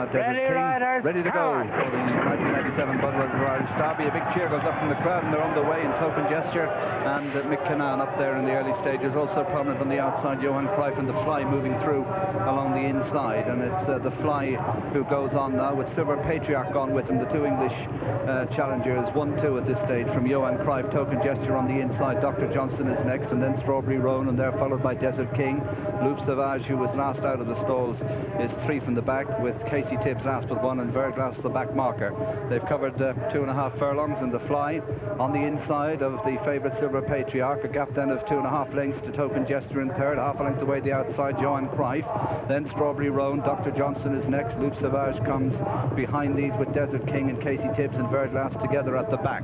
Desert King, ready to go for the 1997 Budweiser Irish Derby. A big cheer goes up from the crowd and they're on the way in token gesture. And Mick Canaan up there in the early stages, also prominent on the outside. Johan Cruyff and the Fly moving through along the inside. And it's the Fly who goes on now with Silver Patriarch on with him. The two English challengers, 1-2 at this stage from Johan Cruyff. Token gesture on the inside. Dr. Johnson is next, and then Strawberry Roan, and they're followed by Desert King. Loup, Sauvage, who was last out of the stalls, is 3 from the back, with Casey Tibbs last but 1 and Verglas the back marker. They've covered 2.5 furlongs in the Fly on the inside of the favourite Silver Patriarch, a gap then of 2.5 lengths to Token Gesture in third, half a length away the outside Johan Cruyff, then Strawberry Roan. Dr. Johnson is next. Loup, Sauvage comes behind these with Desert King and Casey Tibbs and Verglas together at the back.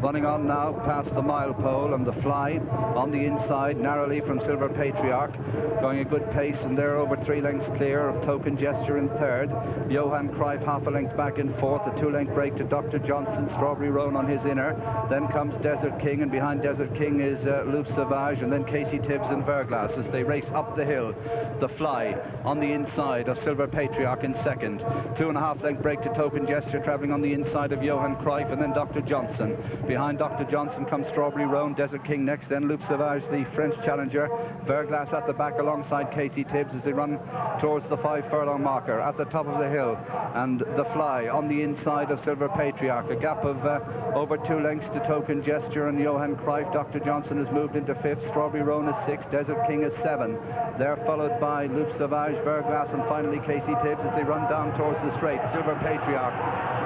Running on now past the mile pole, and the Fly on the inside narrowly from Silver Patriarch, going a good pace, and they're over 3 lengths clear of Token Gesture in third. Johan Cruyff half a length back in fourth, a 2-length break to Dr. Johnson. Strawberry Roan on his inner, then comes Desert King, and behind Desert King is Loup, Sauvage, and then Casey Tibbs and Verglas as they race up the hill. The Fly on the inside of Silver Patriarch in second, 2.5 length break to Token Gesture, travelling on the inside of Johan Cruyff, and then Dr. Johnson. Behind Dr. Johnson comes Strawberry Roan, Desert King next, then Loup, Sauvage, the French challenger. Verglas at the back alongside Casey Tibbs as they run towards the 5 furlong marker at the top of the hill. And the Fly on the inside of Silver Patriarch, a gap of over 2 lengths to Token Gesture and Johan Cruyff. Dr. Johnson has moved into 5th, Strawberry Roan is 6th, Desert King is 7. They're followed by Loup, Sauvage, Verglas, and finally Casey Tibbs as they run down towards the straight. Silver Patriarch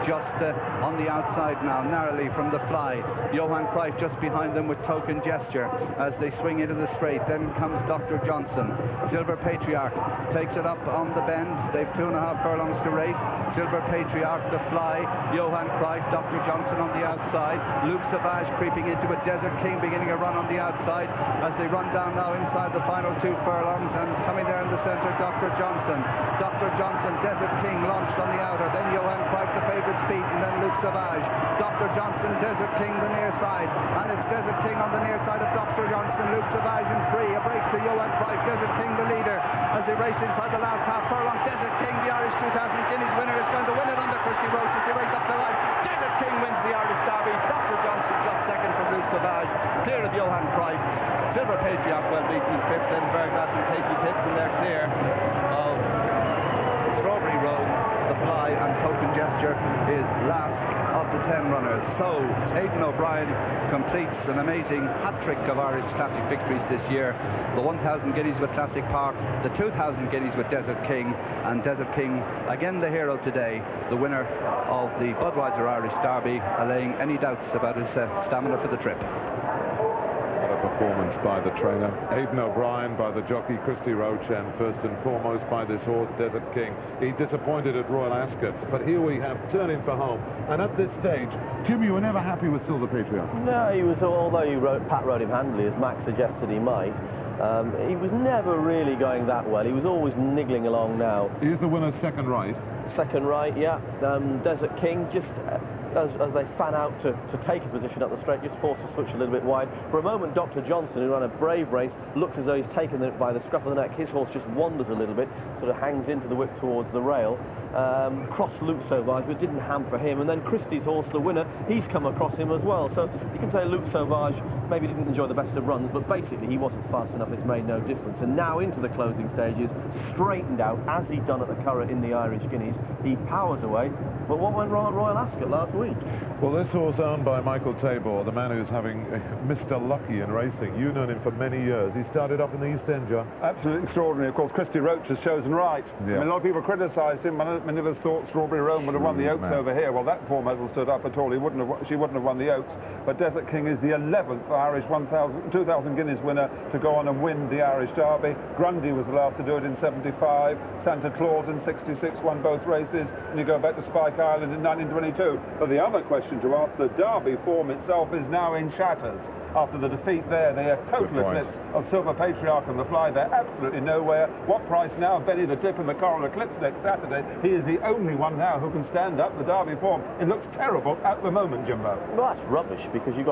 just on the outside now, narrowly from the Fly. Johan Cruyff just behind them with Token Gesture as they swing into the straight. Then comes Dr. Johnson. Silver Patriarch takes it up on the bend. They've 2.5 furlongs to race. Silver Patriarch, the Fly, Johan Cruyff, Dr. Johnson on the outside. Loup, Sauvage creeping into it. Desert King beginning a run on the outside as they run down now inside the final 2 furlongs, and coming there in the centre, Dr. Johnson. Dr. Johnson, Desert King launched on the outer, then Johan Cruyff, the favourites beat, and then Loup, Sauvage. Dr. Johnson, Desert King the near side, and it's Desert King on the near side of Dr. Johnson. Loup, Sauvage in 3, a break to Johan Cruyff. Desert King the leader as they race inside the last half furlong. Desert King, the Irish 2000 Guineas winner, is going to win it under Christy Roach as they race up the line. Desert King wins the Irish Derby. Dr. Johnson just second from Loup, Sauvage, clear of Johan Cruyff. Silver Patriarch well beaten in 5th, then Verglas and Casey Tibbs, and they're clear of Strawberry Roan, the Fly, and Token Gesture is last of the 10 runners. So Aidan O'Brien completes an amazing hat-trick of Irish Classic victories this year. The 1,000 guineas with Classic Park, the 2,000 guineas with Desert King, and Desert King again the hero today, the winner of the Budweiser Irish Derby, allaying any doubts about his stamina for the trip. Performance by the trainer Aidan O'Brien, by the jockey Christy Roach, and first and foremost by this horse Desert King. He disappointed at Royal Ascot, but here we have turning for home. And at this stage, Jim, you were never happy with Silver Patriarch. No, he was, although Pat rode him handily, as Max suggested he might. He was never really going that well. He was always niggling along now. He is the winner second right. Second right, yeah. Desert King just... As they fan out to take a position up the straight, just forced to switch a little bit wide. For a moment, Dr. Johnson, who ran a brave race, looks as though he's taken it by the scruff of the neck. His horse just wanders a little bit, sort of hangs into the whip towards the rail. Crossed Loup Sauvage, but didn't hamper him. And then Christie's horse, the winner, he's come across him as well. So you can say Loup Sauvage maybe didn't enjoy the best of runs, but basically he wasn't fast enough. It's made no difference. And now into the closing stages, straightened out, as he'd done at the Curragh in the Irish Guineas. He powers away. But what went wrong at Royal Ascot last week? Well, this horse owned by Michael Tabor, the man who's having Mr. Lucky in racing. You've known him for many years. He started off in the East End, John. Absolutely extraordinary. Of course, Christy Roach has chosen right. Yeah. I mean, a lot of people criticised him. Many of us thought Strawberry Roan would have won the Oaks over here. Well, that form hasn't stood up at all. She wouldn't have won the Oaks. But Desert King is the 11th Irish 2,000 Guineas winner to go on and win the Irish Derby. Grundy was the last to do it in 75. Santa Claus in 66 won both races. And you go back to Spike Island in 1922. But the other question to ask, the Derby form itself is now in shatters. After the defeat there, they are total eclipse of Silver Patriarch and the Fly. They're absolutely nowhere. What price now? Benny the Dip in the Coral Eclipse next Saturday. He is the only one now who can stand up the Derby form. It looks terrible at the moment, Jimbo. Well, that's rubbish, because you've got